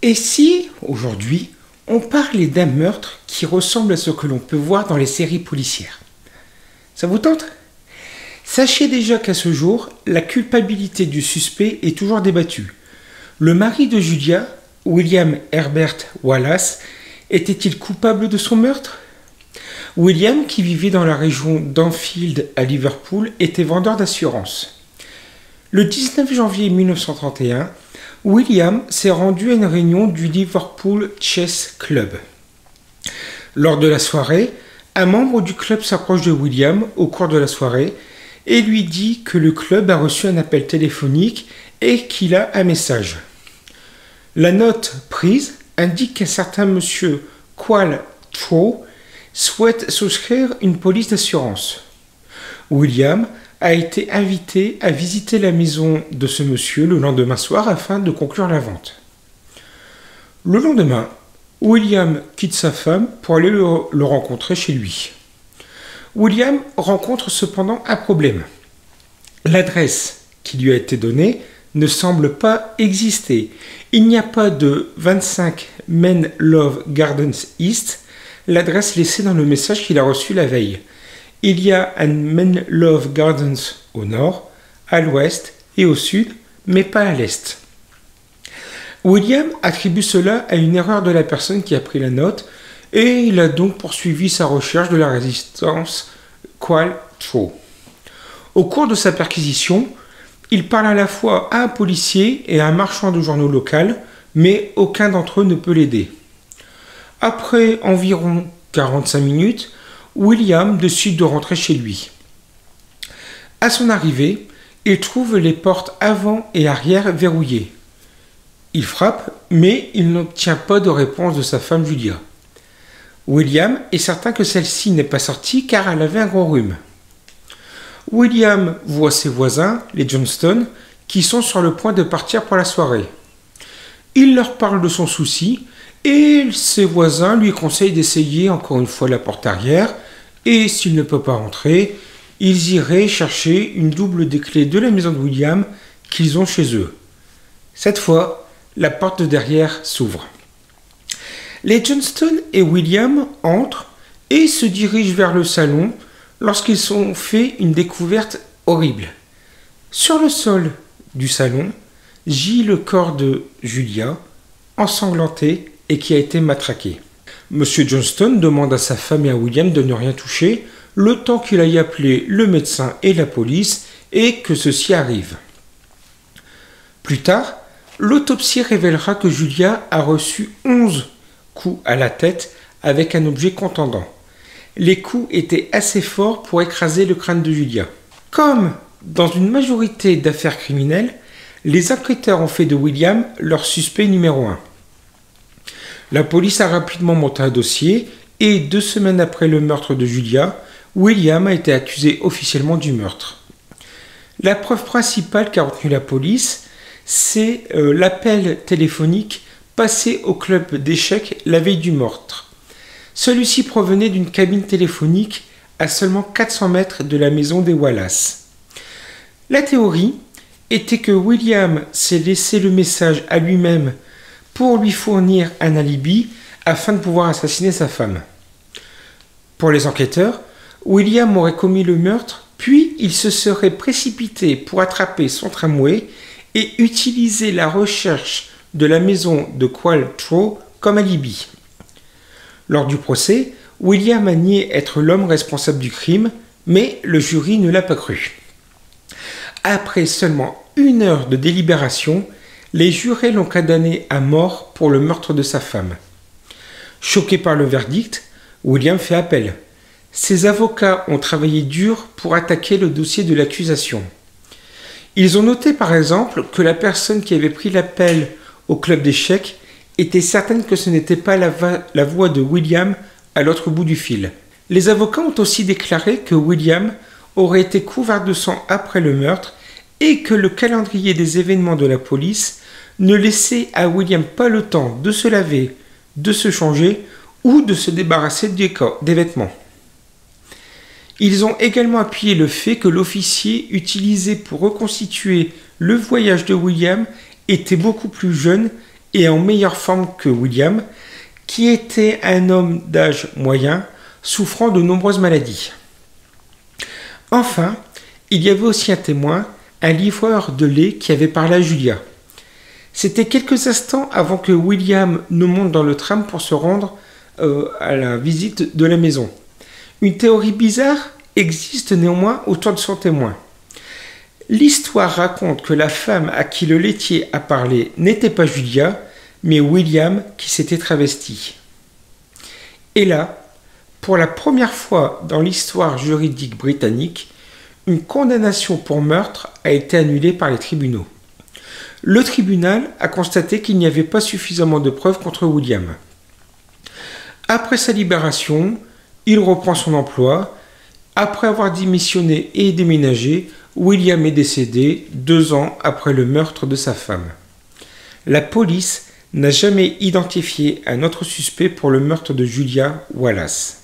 Et si, aujourd'hui, on parlait d'un meurtre qui ressemble à ce que l'on peut voir dans les séries policières? Ça vous tente? Sachez déjà qu'à ce jour, la culpabilité du suspect est toujours débattue. Le mari de Julia, William Herbert Wallace, était-il coupable de son meurtre? William, qui vivait dans la région d'Anfield à Liverpool, était vendeur d'assurance. Le 19 janvier 1931, William s'est rendu à une réunion du Liverpool Chess Club. Lors de la soirée, un membre du club s'approche de William au cours de la soirée et lui dit que le club a reçu un appel téléphonique et qu'il a un message. La note prise indique qu'un certain monsieur Qualtrough souhaite souscrire une police d'assurance. William a été invité à visiter la maison de ce monsieur le lendemain soir afin de conclure la vente. Le lendemain, William quitte sa femme pour aller le rencontrer chez lui. William rencontre cependant un problème. L'adresse qui lui a été donnée ne semble pas exister. Il n'y a pas de 25 Menlove Gardens East, l'adresse laissée dans le message qu'il a reçu la veille. Il y a un Menlove Gardens au nord, à l'ouest et au sud, mais pas à l'est. William attribue cela à une erreur de la personne qui a pris la note et il a donc poursuivi sa recherche de la résistance Qualtrough. Au cours de sa perquisition, il parle à la fois à un policier et à un marchand de journaux local, mais aucun d'entre eux ne peut l'aider. Après environ 45 minutes, William décide de rentrer chez lui. À son arrivée, il trouve les portes avant et arrière verrouillées. Il frappe, mais il n'obtient pas de réponse de sa femme Julia. William est certain que celle-ci n'est pas sortie car elle avait un gros rhume. William voit ses voisins, les Johnston, qui sont sur le point de partir pour la soirée. Il leur parle de son souci et ses voisins lui conseillent d'essayer encore une fois la porte arrière et s'il ne peut pas rentrer, ils iraient chercher une double des clés de la maison de William qu'ils ont chez eux. Cette fois, la porte de derrière s'ouvre. Les Johnston et William entrent et se dirigent vers le salon lorsqu'ils ont fait une découverte horrible. Sur le sol du salon gît le corps de Julia, ensanglanté et qui a été matraqué. Monsieur Johnston demande à sa femme et à William de ne rien toucher, le temps qu'il aille appeler le médecin et la police et que ceux-ci arrivent. Plus tard, l'autopsie révélera que Julia a reçu 11 coups à la tête avec un objet contondant. Les coups étaient assez forts pour écraser le crâne de Julia. Comme dans une majorité d'affaires criminelles, les enquêteurs ont fait de William leur suspect numéro 1. La police a rapidement monté un dossier et 2 semaines après le meurtre de Julia, William a été accusé officiellement du meurtre. La preuve principale qu'a retenue la police, c'est l'appel téléphonique passé au club d'échecs la veille du meurtre. Celui-ci provenait d'une cabine téléphonique à seulement 400 mètres de la maison des Wallace. La théorie était que William s'est laissé le message à lui-même pour lui fournir un alibi afin de pouvoir assassiner sa femme. Pour les enquêteurs, William aurait commis le meurtre, puis il se serait précipité pour attraper son tramway et utiliser la recherche de la maison de Qualtrough comme alibi. Lors du procès, William a nié être l'homme responsable du crime, mais le jury ne l'a pas cru. Après seulement 1 heure de délibération, les jurés l'ont condamné à mort pour le meurtre de sa femme. Choqué par le verdict, William fait appel. Ses avocats ont travaillé dur pour attaquer le dossier de l'accusation. Ils ont noté par exemple que la personne qui avait pris l'appel au club d'échecs était certaine que ce n'était pas la voix de William à l'autre bout du fil. Les avocats ont aussi déclaré que William aurait été couvert de sang après le meurtre et que le calendrier des événements de la police ne laissait à William pas le temps de se laver, de se changer ou de se débarrasser des vêtements. Ils ont également appuyé le fait que l'officier utilisé pour reconstituer le voyage de William était beaucoup plus jeune et en meilleure forme que William, qui était un homme d'âge moyen souffrant de nombreuses maladies. Enfin, il y avait aussi un témoin, un livreur de lait qui avait parlé à Julia. C'était quelques instants avant que William ne monte dans le tram pour se rendre à la visite de la maison. Une théorie bizarre existe néanmoins autour de son témoin. L'histoire raconte que la femme à qui le laitier a parlé n'était pas Julia, mais William qui s'était travesti. Et là, pour la première fois dans l'histoire juridique britannique, une condamnation pour meurtre a été annulée par les tribunaux. Le tribunal a constaté qu'il n'y avait pas suffisamment de preuves contre William. Après sa libération, il reprend son emploi. Après avoir démissionné et déménagé, William est décédé 2 ans après le meurtre de sa femme. La police n'a jamais identifié un autre suspect pour le meurtre de Julia Wallace.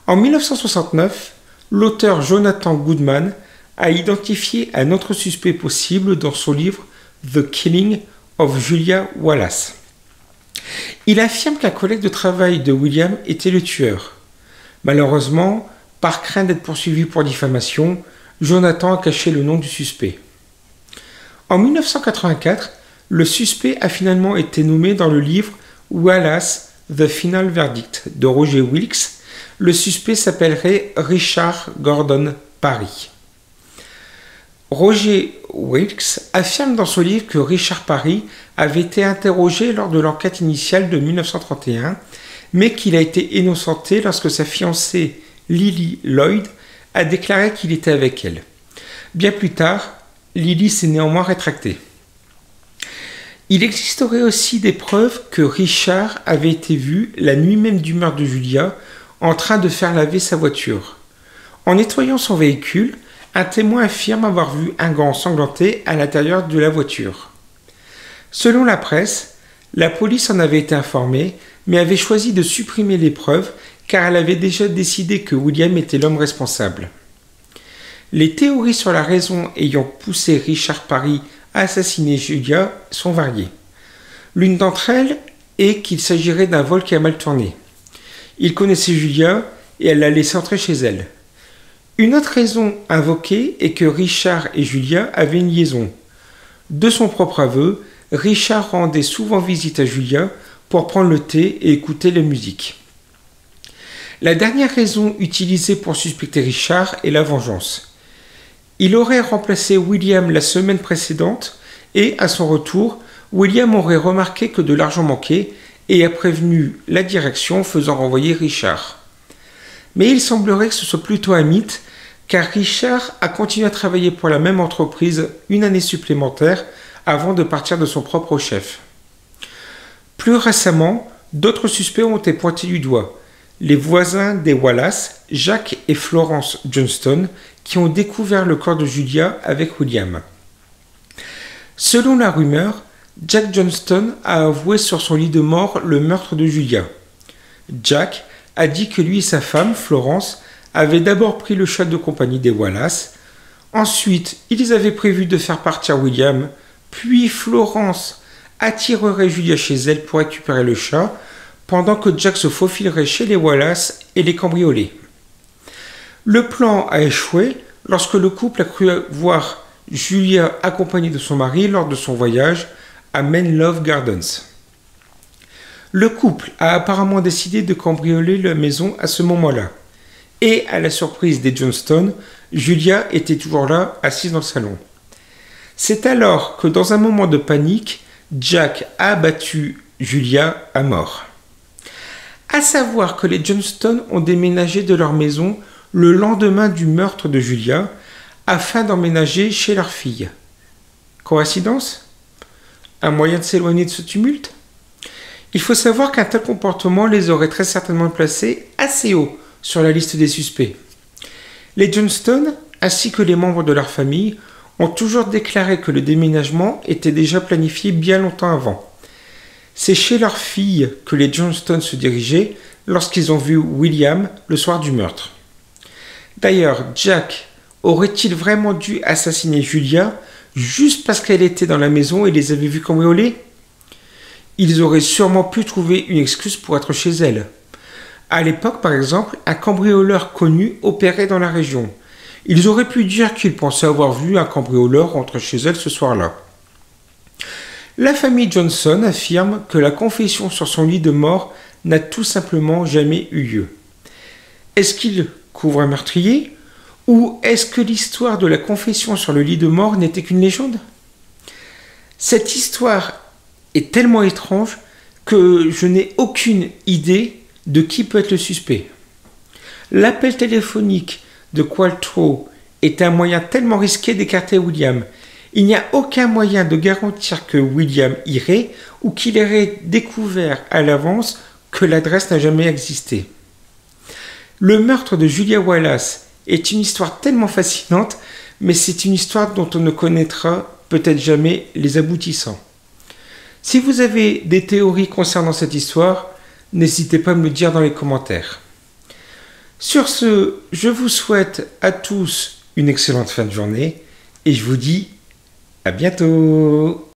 En 1969, l'auteur Jonathan Goodman a identifié un autre suspect possible dans son livre The Killing of Julia Wallace. Il affirme qu'un collègue de travail de William était le tueur. Malheureusement, par crainte d'être poursuivi pour diffamation, Jonathan a caché le nom du suspect. En 1984, le suspect a finalement été nommé dans le livre Wallace, The Final Verdict de Roger Wilkes. Le suspect s'appellerait Richard Gordon Parry. Roger Wilkes affirme dans son livre que Richard Parry avait été interrogé lors de l'enquête initiale de 1931, mais qu'il a été innocenté lorsque sa fiancée Lily Lloyd a déclaré qu'il était avec elle. Bien plus tard, Lily s'est néanmoins rétractée. Il existerait aussi des preuves que Richard avait été vu la nuit même du meurtre de Julia en train de faire laver sa voiture. En nettoyant son véhicule, un témoin affirme avoir vu un gars ensanglanté à l'intérieur de la voiture. Selon la presse, la police en avait été informée, mais avait choisi de supprimer les preuves car elle avait déjà décidé que William était l'homme responsable. Les théories sur la raison ayant poussé Richard Parry à assassiner Julia sont variées. L'une d'entre elles est qu'il s'agirait d'un vol qui a mal tourné. Il connaissait Julia et elle l'a laissé entrer chez elle. Une autre raison invoquée est que Richard et Julia avaient une liaison. De son propre aveu, Richard rendait souvent visite à Julia pour prendre le thé et écouter la musique. La dernière raison utilisée pour suspecter Richard est la vengeance. Il aurait remplacé William la semaine précédente et, à son retour, William aurait remarqué que de l'argent manquait et a prévenu la direction faisant renvoyer Richard. Mais il semblerait que ce soit plutôt un mythe car Richard a continué à travailler pour la même entreprise une année supplémentaire avant de partir de son propre chef. Plus récemment, d'autres suspects ont été pointés du doigt. Les voisins des Wallace, Jack et Florence Johnston, qui ont découvert le corps de Julia avec William. Selon la rumeur, Jack Johnston a avoué sur son lit de mort le meurtre de Julia. Jack a dit que lui et sa femme, Florence, avaient d'abord pris le chat de compagnie des Wallace. Ensuite, ils avaient prévu de faire partir William, puis Florence attirerait Julia chez elle pour récupérer le chat, pendant que Jack se faufilerait chez les Wallace et les cambrioler. Le plan a échoué lorsque le couple a cru voir Julia accompagnée de son mari lors de son voyage à Menlove Gardens. Le couple a apparemment décidé de cambrioler la maison à ce moment-là. Et à la surprise des Johnston, Julia était toujours là, assise dans le salon. C'est alors que dans un moment de panique, Jack a abattu Julia à mort. À savoir que les Johnston ont déménagé de leur maison le lendemain du meurtre de Julia afin d'emménager chez leur fille. Coïncidence ? Un moyen de s'éloigner de ce tumulte ? Il faut savoir qu'un tel comportement les aurait très certainement placés assez haut sur la liste des suspects. Les Johnston, ainsi que les membres de leur famille, ont toujours déclaré que le déménagement était déjà planifié bien longtemps avant. C'est chez leur fille que les Johnston se dirigeaient lorsqu'ils ont vu William le soir du meurtre. D'ailleurs, Jack aurait-il vraiment dû assassiner Julia juste parce qu'elle était dans la maison et les avait vus cambrioler ? Ils auraient sûrement pu trouver une excuse pour être chez elle. À l'époque, par exemple, un cambrioleur connu opérait dans la région. Ils auraient pu dire qu'ils pensaient avoir vu un cambrioleur rentrer chez elle ce soir-là. La famille Johnson affirme que la confession sur son lit de mort n'a tout simplement jamais eu lieu. Est-ce qu'il couvre un meurtrier? Ou est-ce que l'histoire de la confession sur le lit de mort n'était qu'une légende? Cette histoire est tellement étrange que je n'ai aucune idée de qui peut être le suspect. L'appel téléphonique de Qualtrough est un moyen tellement risqué d'écarter William. Il n'y a aucun moyen de garantir que William irait ou qu'il aurait découvert à l'avance que l'adresse n'a jamais existé. Le meurtre de Julia Wallace est une histoire tellement fascinante, mais c'est une histoire dont on ne connaîtra peut-être jamais les aboutissants. Si vous avez des théories concernant cette histoire, n'hésitez pas à me le dire dans les commentaires. Sur ce, je vous souhaite à tous une excellente fin de journée et je vous dis à bientôt.